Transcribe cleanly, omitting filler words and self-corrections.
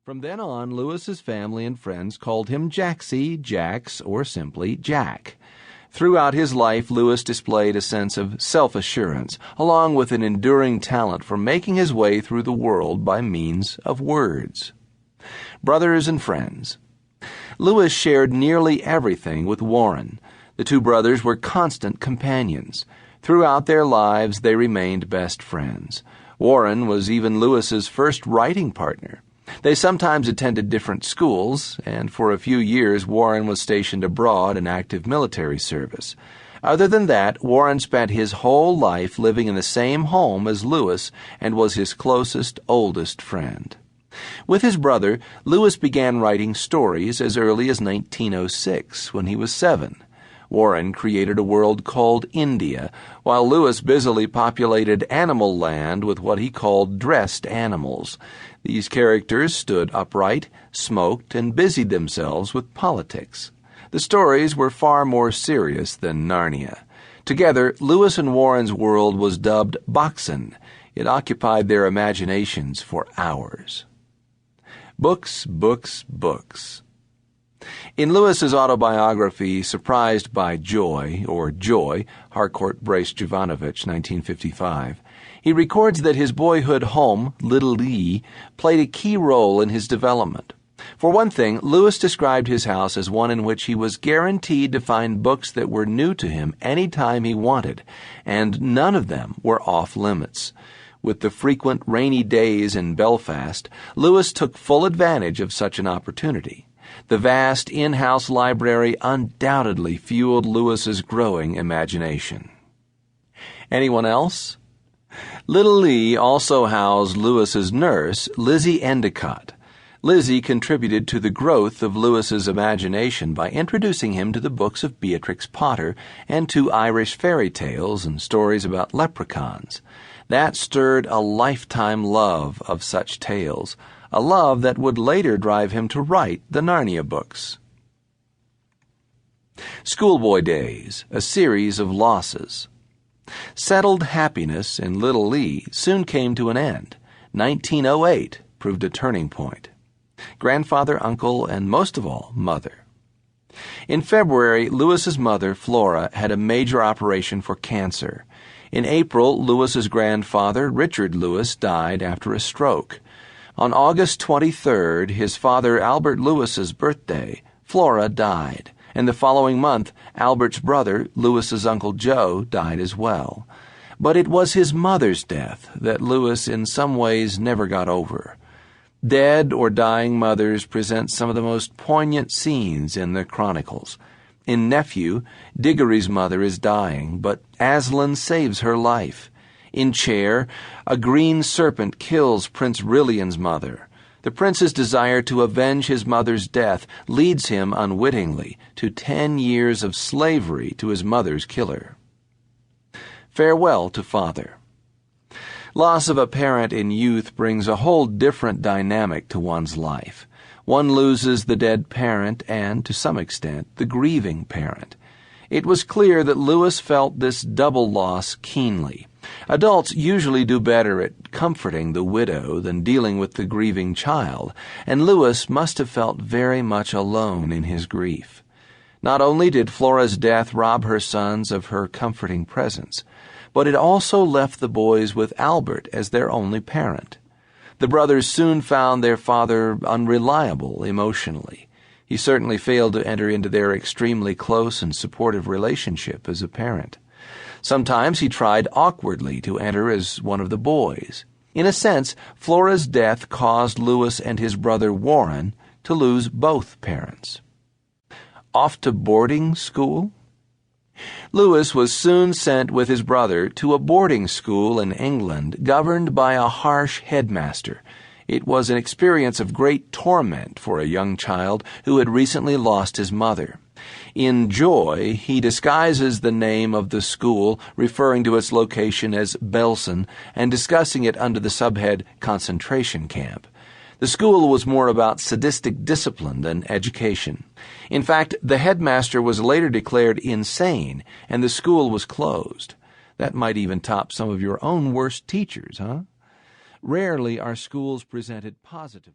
From then on, Lewis's family and friends called him Jaxie, Jax, or simply Jack. Throughout his life, Lewis displayed a sense of self-assurance, along with an enduring talent for making his way through the world by means of words. Brothers and friends. Lewis shared nearly everything with Warren. The two brothers were constant companions. Throughout their lives, they remained best friends. Warren was even Lewis's first writing partner. They sometimes attended different schools, and for a few years Warren was stationed abroad in active military service. Other than that, Warren spent his whole life living in the same home as Lewis and was his closest, oldest friend. With his brother, Lewis began writing stories as early as 1906, when he was 7. Warren created a world called India, while Lewis busily populated Animal Land with what he called dressed animals. These characters stood upright, smoked, and busied themselves with politics. The stories were far more serious than Narnia. Together, Lewis and Warren's world was dubbed Boxen. It occupied their imaginations for hours. Books, books, books. In Lewis's autobiography, Surprised by Joy, or Joy, Harcourt Brace Jovanovich, 1955, he records that his boyhood home, Little Lee, played a key role in his development. For one thing, Lewis described his house as one in which he was guaranteed to find books that were new to him any time he wanted, and none of them were off-limits. With the frequent rainy days in Belfast, Lewis took full advantage of such an opportunity. The vast in-house library undoubtedly fueled Lewis's growing imagination. Anyone else? Little Lee also housed Lewis's nurse, Lizzie Endicott. Lizzie contributed to the growth of Lewis's imagination by introducing him to the books of Beatrix Potter and to Irish fairy tales and stories about leprechauns. That stirred a lifetime love of such tales, a love that would later drive him to write the Narnia books. Schoolboy Days, a series of losses. Settled happiness in Little Lee soon came to an end. 1908 proved a turning point. Grandfather, uncle, and most of all, mother. In February, Lewis's mother, Flora, had a major operation for cancer. In April, Lewis's grandfather, Richard Lewis, died after a stroke. On August 23rd, his father Albert Lewis's birthday, Flora died, and the following month, Albert's brother, Lewis's Uncle Joe, died as well. But it was his mother's death that Lewis in some ways never got over. Dead or dying mothers present some of the most poignant scenes in the chronicles. In Nephew, Diggory's mother is dying, but Aslan saves her life. In Chair, a green serpent kills Prince Rilian's mother. The prince's desire to avenge his mother's death leads him unwittingly to 10 years of slavery to his mother's killer. Farewell to Father. Loss of a parent in youth brings a whole different dynamic to one's life. One loses the dead parent and, to some extent, the grieving parent. It was clear that Lewis felt this double loss keenly. Adults usually do better at comforting the widow than dealing with the grieving child, and Lewis must have felt very much alone in his grief. Not only did Flora's death rob her sons of her comforting presence, but it also left the boys with Albert as their only parent. The brothers soon found their father unreliable emotionally. He certainly failed to enter into their extremely close and supportive relationship as a parent. Sometimes he tried awkwardly to enter as one of the boys. In a sense, Flora's death caused Lewis and his brother Warren to lose both parents. Off to boarding school? Lewis was soon sent with his brother to a boarding school in England governed by a harsh headmaster. It was an experience of great torment for a young child who had recently lost his mother. In Joy, he disguises the name of the school, referring to its location as Belsen, and discussing it under the subhead concentration camp. The school was more about sadistic discipline than education. In fact, the headmaster was later declared insane, and the school was closed. That might even top some of your own worst teachers, huh? Rarely are schools presented positively.